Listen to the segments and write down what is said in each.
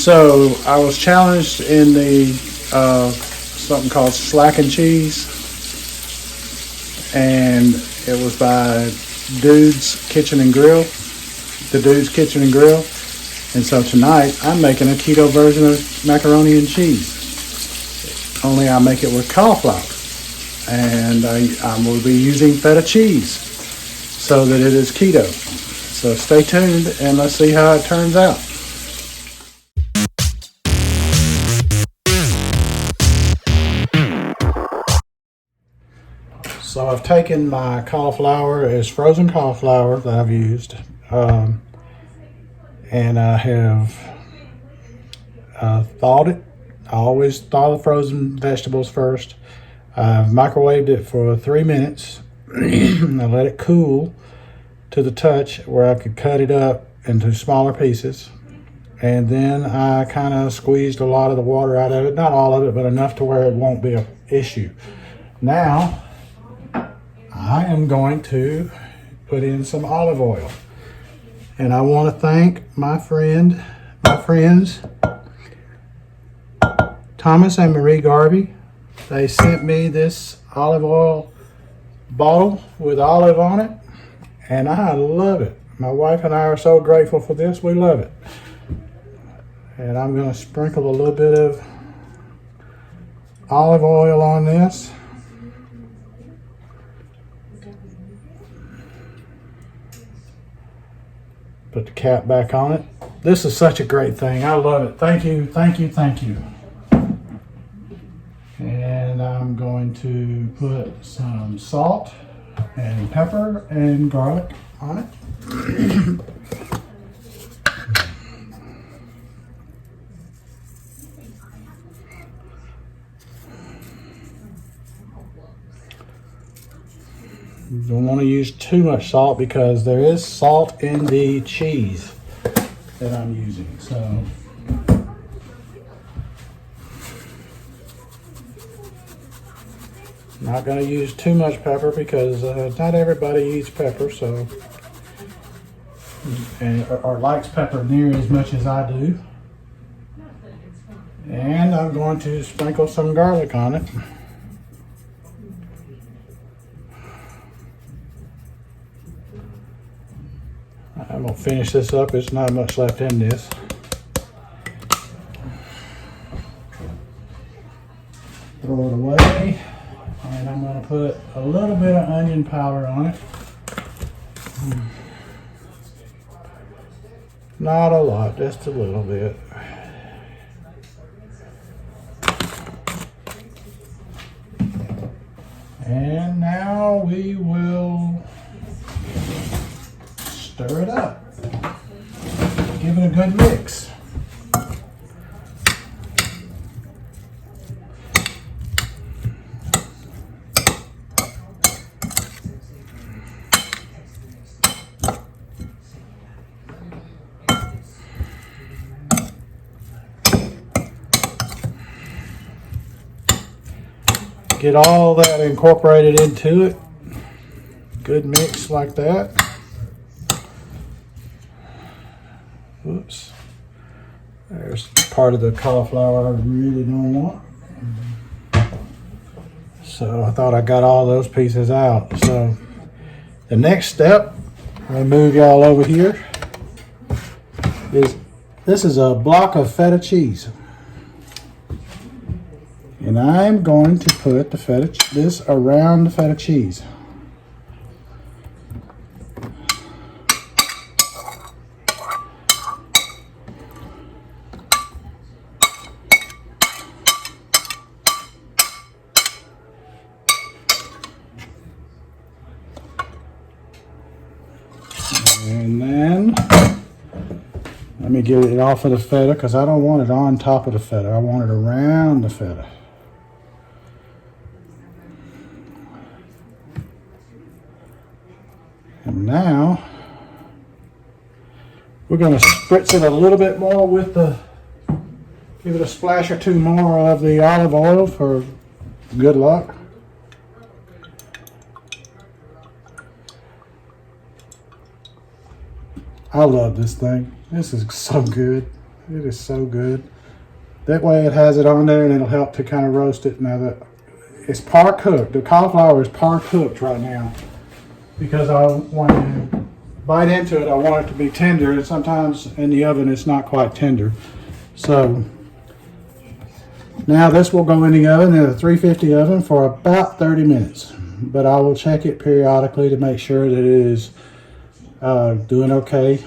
So I was challenged in the something called Slack and Cheese, and it was by Dude's Kitchen and Grill, the Dude's Kitchen and Grill. And so tonight I'm making a keto version of macaroni and cheese. Only I make it with cauliflower, and I will be using feta cheese so that it is keto. So stay tuned and let's see how it turns out. So I've taken my cauliflower, it's frozen cauliflower that I've used, and I have thawed it. I always thaw the frozen vegetables first. I've microwaved it for 3 minutes. I let it cool to the touch where I could cut it up into smaller pieces. And then I kind of squeezed a lot of the water out of it. Not all of it, but enough to where it won't be an issue. Now, I am going to put in some olive oil. And I want to thank my friends, Thomas and Marie Garvey. They sent me this olive oil bottle with olive on it, and I love it. My wife and I are so grateful for this. We love it. And I'm going to sprinkle a little bit of olive oil on this. Put the cap back on it. This is such a great thing. I love it. Thank you, thank you, thank you. And I'm going to put some salt and pepper and garlic on it. You don't want to use too much salt because there is salt in the cheese that I'm using. So not going to use too much pepper because not everybody eats pepper, so or likes pepper near as much as I do. And I'm going to sprinkle some garlic on it. I'm going to finish this up. There's not much left in this. Throw it away. And I'm going to put a little bit of onion powder on it. Not a lot, just a little bit. And now we will stir it up. Give it a good mix. Get all that incorporated into it. Good mix like that. Oops. There's part of the cauliflower I really don't want. So I thought I got all those pieces out. So the next step, I'm gonna move y'all over here, this is a block of feta cheese. And I'm going to put this around the feta cheese. And then let me get it off of the feta because I don't want it on top of the feta. I want it around the feta. And now we're going to spritz it a little bit more with give it a splash or two more of the olive oil for good luck. I love this thing. This is so good. It is so good. That way it has it on there and it'll help to kind of roast it. Now that it's par cooked. The cauliflower is par cooked right now because when you bite into it, I want it to be tender, and sometimes in the oven it's not quite tender. So now this will go in the oven, in a 350 oven, for about 30 minutes. But I will check it periodically to make sure that it is doing okay.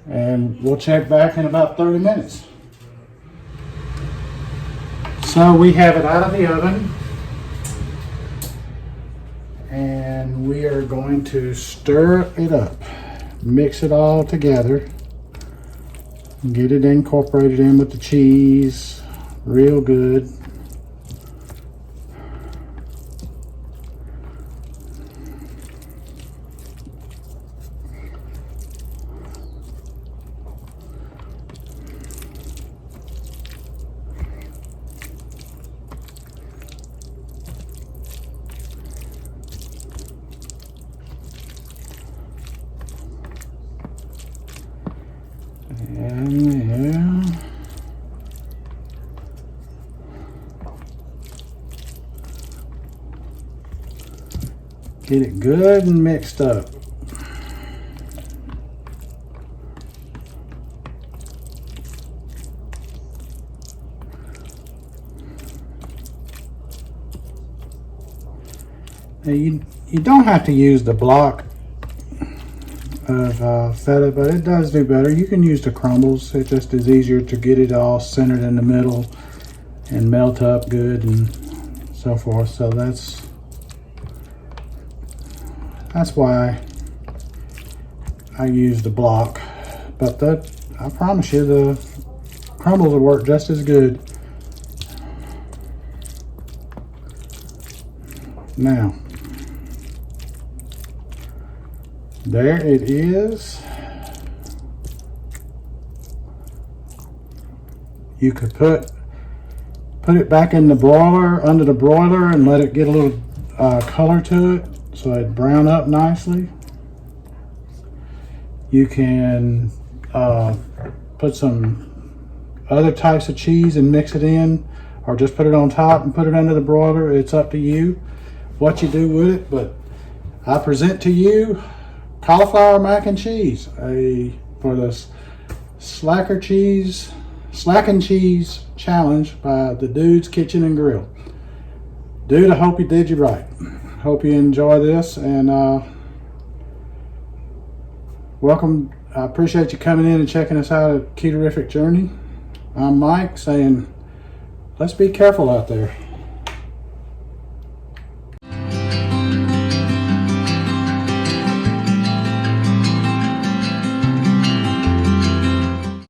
And we'll check back in about 30 minutes. So we have it out of the oven. And we are going to stir it up. Mix it all together. Get it incorporated in with the cheese. Real good. And yeah. Get it good and mixed up. Now you don't have to use the block of feta, but it does do better. You can use the crumbles. It just is easier to get it all centered in the middle and melt up good and so forth. So that's why I use the block. But I promise you, the crumbles will work just as good. Now, there it is. You could put it back in the broiler, under the broiler, and let it get a little color to it so it brown up nicely. You can put some other types of cheese and mix it in, or just put it on top and put it under the broiler. It's up to you what you do with it, but I present to you cauliflower mac and cheese for the Slack and Cheese Challenge by the Dude's Kitchen and Grill. Dude, I hope you did you right. Hope you enjoy this, and welcome. I appreciate you coming in and checking us out at Ketorific Journey. I'm Mike saying, let's be careful out there.